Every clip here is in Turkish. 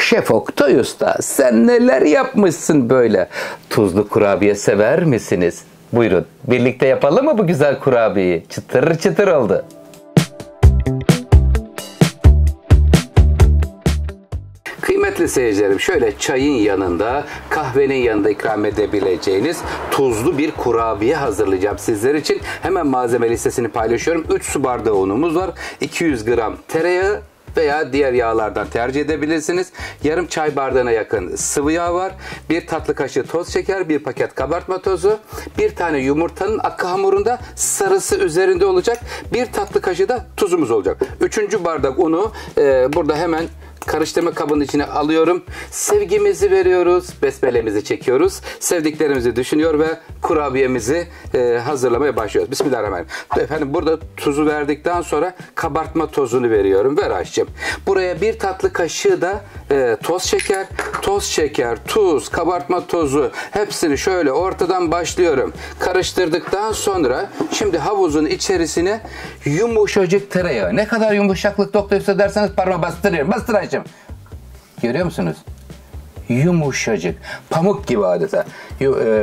Şef Oktay Usta, sen neler yapmışsın böyle? Tuzlu kurabiye sever misiniz? Buyurun, birlikte yapalım mı bu güzel kurabiyeyi? Çıtır çıtır oldu. Kıymetli seyircilerim, şöyle çayın yanında, kahvenin yanında ikram edebileceğiniz tuzlu bir kurabiye hazırlayacağım sizler için. Hemen malzeme listesini paylaşıyorum. 3 su bardağı unumuz var. 200 gram tereyağı veya diğer yağlardan tercih edebilirsiniz. Yarım çay bardağına yakın sıvı yağ var. 1 tatlı kaşığı toz şeker, 1 paket kabartma tozu, 1 tane yumurtanın akı hamurunda sarısı üzerinde olacak. 1 tatlı kaşığı da tuzumuz olacak. 3. bardak unu burada hemen karıştırma kabının içine alıyorum. Sevgimizi veriyoruz. Besmelemizi çekiyoruz. Sevdiklerimizi düşünüyor ve kurabiyemizi hazırlamaya başlıyoruz. Bismillahirrahmanirrahim. Efendim burada tuzu verdikten sonra kabartma tozunu veriyorum. Ver Ayşem. Buraya 1 tatlı kaşığı da toz şeker, tuz, kabartma tozu hepsini şöyle ortadan başlıyorum. Karıştırdıktan sonra şimdi havuzun içerisine yumuşacık tereyağı. Ne kadar yumuşaklık doktor hissederseniz parmağı bastırıyorum. Bastır Ayşem. Görüyor musunuz? Yumuşacık. Pamuk gibi adeta.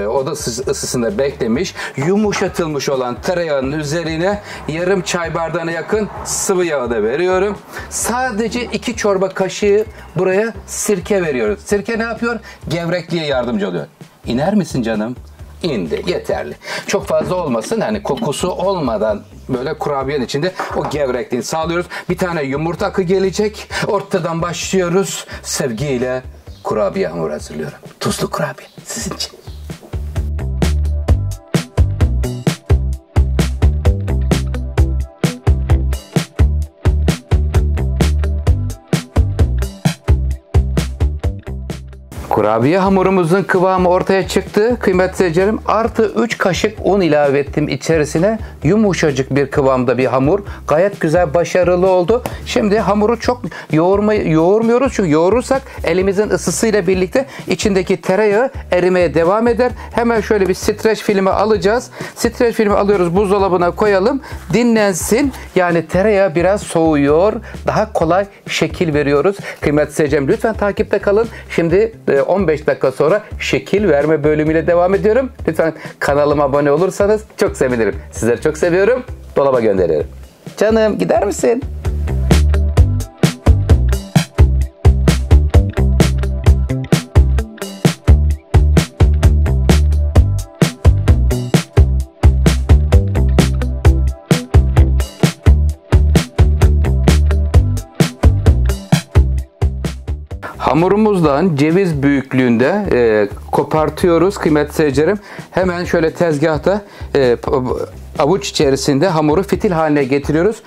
Oda ısısında beklemiş, yumuşatılmış olan tereyağının üzerine yarım çay bardağına yakın sıvı yağı da veriyorum. Sadece 2 çorba kaşığı buraya sirke veriyoruz. Sirke ne yapıyor? Gevrekliğe yardımcı oluyor. İner misin canım? İndi. Yeterli. Çok fazla olmasın. Hani kokusu olmadan böyle kurabiyenin içinde o gevrekliğini sağlıyoruz. Bir tane yumurta akı gelecek. Ortadan başlıyoruz. Sevgiyle kurabiye hamuru hazırlıyorum. Tuzlu kurabiye sizin için. Kurabiye hamurumuzun kıvamı ortaya çıktı. Kıymetli seyircilerim, artı 3 kaşık un ilave ettim içerisine. Yumuşacık bir kıvamda bir hamur. Gayet güzel, başarılı oldu. Şimdi hamuru çok yoğurmuyoruz. Çünkü yoğurursak elimizin ısısıyla birlikte içindeki tereyağı erimeye devam eder. Hemen şöyle bir streç filmi alacağız. Streç filmi alıyoruz, buzdolabına koyalım. Dinlensin. Yani tereyağı biraz soğuyor. Daha kolay şekil veriyoruz. Kıymetli seyircilerim, lütfen takipte kalın. Şimdi 15 dakika sonra şekil verme bölümüyle devam ediyorum. Lütfen kanalıma abone olursanız çok sevinirim. Sizleri çok seviyorum. Dolaba gönderiyorum. Canım, gider misin? Hamurumuzdan ceviz büyüklüğünde kopartıyoruz kıymetli seyircilerim. Hemen şöyle tezgahta avuç içerisinde hamuru fitil haline getiriyoruz.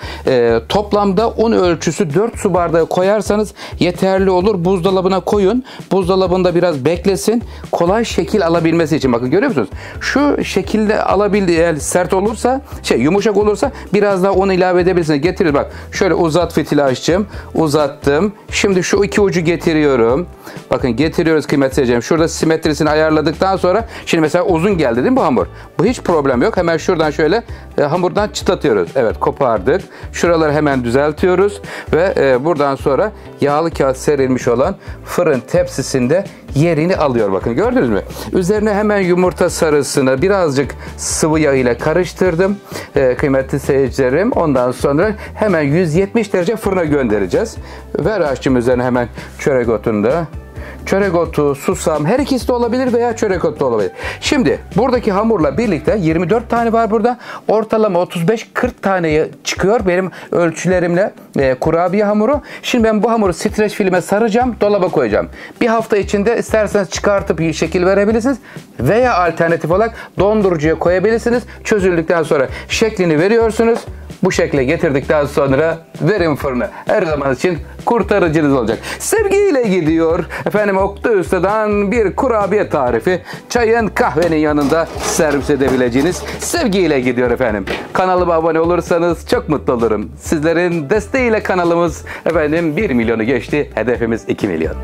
Toplamda un ölçüsü 4 su bardağı koyarsanız yeterli olur. Buzdolabına koyun. Buzdolabında biraz beklesin. Kolay şekil alabilmesi için. Bakın, görüyor musunuz? Şu şekilde alabildiği, eğer sert olursa, yumuşak olursa biraz daha un ilave edebilirsiniz. Getirir bak. Şöyle uzat fitili açtım. Uzattım. Şimdi şu iki ucu getiriyorum. Bakın, getiriyoruz kıymetli seyircilerim. Şurada simetrisini ayarladıktan sonra şimdi mesela uzun geldi değil mi bu hamur? Bu hiç problem yok. Hemen şuradan şöyle hamurdan çıtlatıyoruz. Evet, kopardık. Şuraları hemen düzeltiyoruz ve buradan sonra yağlı kağıt serilmiş olan fırın tepsisinde yerini alıyor. Bakın, gördünüz mü? Üzerine hemen yumurta sarısını birazcık sıvı yağ ile karıştırdım. Kıymetli seyircilerim, ondan sonra hemen 170 derece fırına göndereceğiz. Ver aşçım üzerine hemen çörek otunu da. Çörek otu, susam, her ikisi de olabilir veya çörek otu da olabilir. Şimdi buradaki hamurla birlikte 24 tane var burada. Ortalama 35-40 taneye çıkıyor benim ölçülerimle kurabiye hamuru. Şimdi ben bu hamuru streç filme saracağım, dolaba koyacağım. Bir hafta içinde isterseniz çıkartıp şekil verebilirsiniz veya alternatif olarak dondurucuya koyabilirsiniz. Çözüldükten sonra şeklini veriyorsunuz. Bu şekle getirdikten sonra verin fırına. Her zaman için kurtarıcınız olacak. Sevgiyle gidiyor. Efendim, Oktay Usta'dan bir kurabiye tarifi. Çayın, kahvenin yanında servis edebileceğiniz sevgiyle gidiyor efendim. Kanalıma abone olursanız çok mutlu olurum. Sizlerin desteğiyle kanalımız efendim 1 milyonu geçti. Hedefimiz 2 milyon.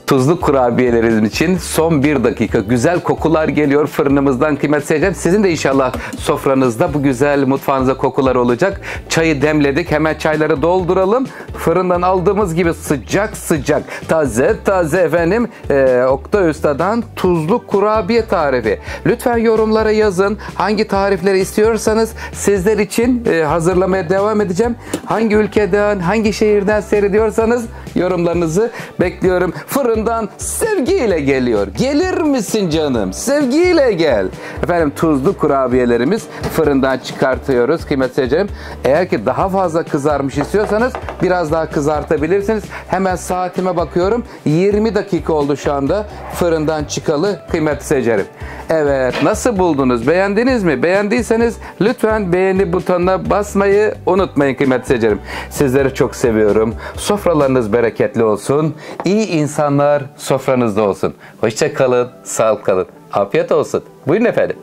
Tuzlu kurabiyelerimiz için son 1 dakika. Güzel kokular geliyor fırınımızdan kıymetli seyirciler. Sizin de inşallah sofranızda bu güzel mutfağınıza kokular olacak. Çayı demledik. Hemen çayları dolduralım. Fırından aldığımız gibi sıcak sıcak, taze taze efendim Oktay Usta'dan tuzlu kurabiye tarifi. Lütfen yorumlara yazın. Hangi tarifleri istiyorsanız sizler için hazırlamaya devam edeceğim. Hangi ülkeden, hangi şehirden seyrediyorsanız yorumlarınızı bekliyorum. Fırından sevgiyle geliyor. Gelir misin canım? Sevgiyle gel. Efendim tuzlu kurabiyelerimiz fırından çıkartıyoruz kıymetli seyircilerim. Eğer ki daha fazla kızarmış istiyorsanız biraz daha kızartabilirsiniz. Hemen saatime bakıyorum. 20 dakika oldu şu anda fırından çıkalı kıymetli seyircilerim. Evet, nasıl buldunuz? Beğendiniz mi? Beğendiyseniz lütfen beğeni butonuna basmayı unutmayın kıymetli seyircilerim. Sizleri çok seviyorum. Sofralarınız bereketli olsun. İyi insanlar sofranızda olsun. Hoşça kalın, sağlıklı kalın. Afiyet olsun. Buyurun efendim.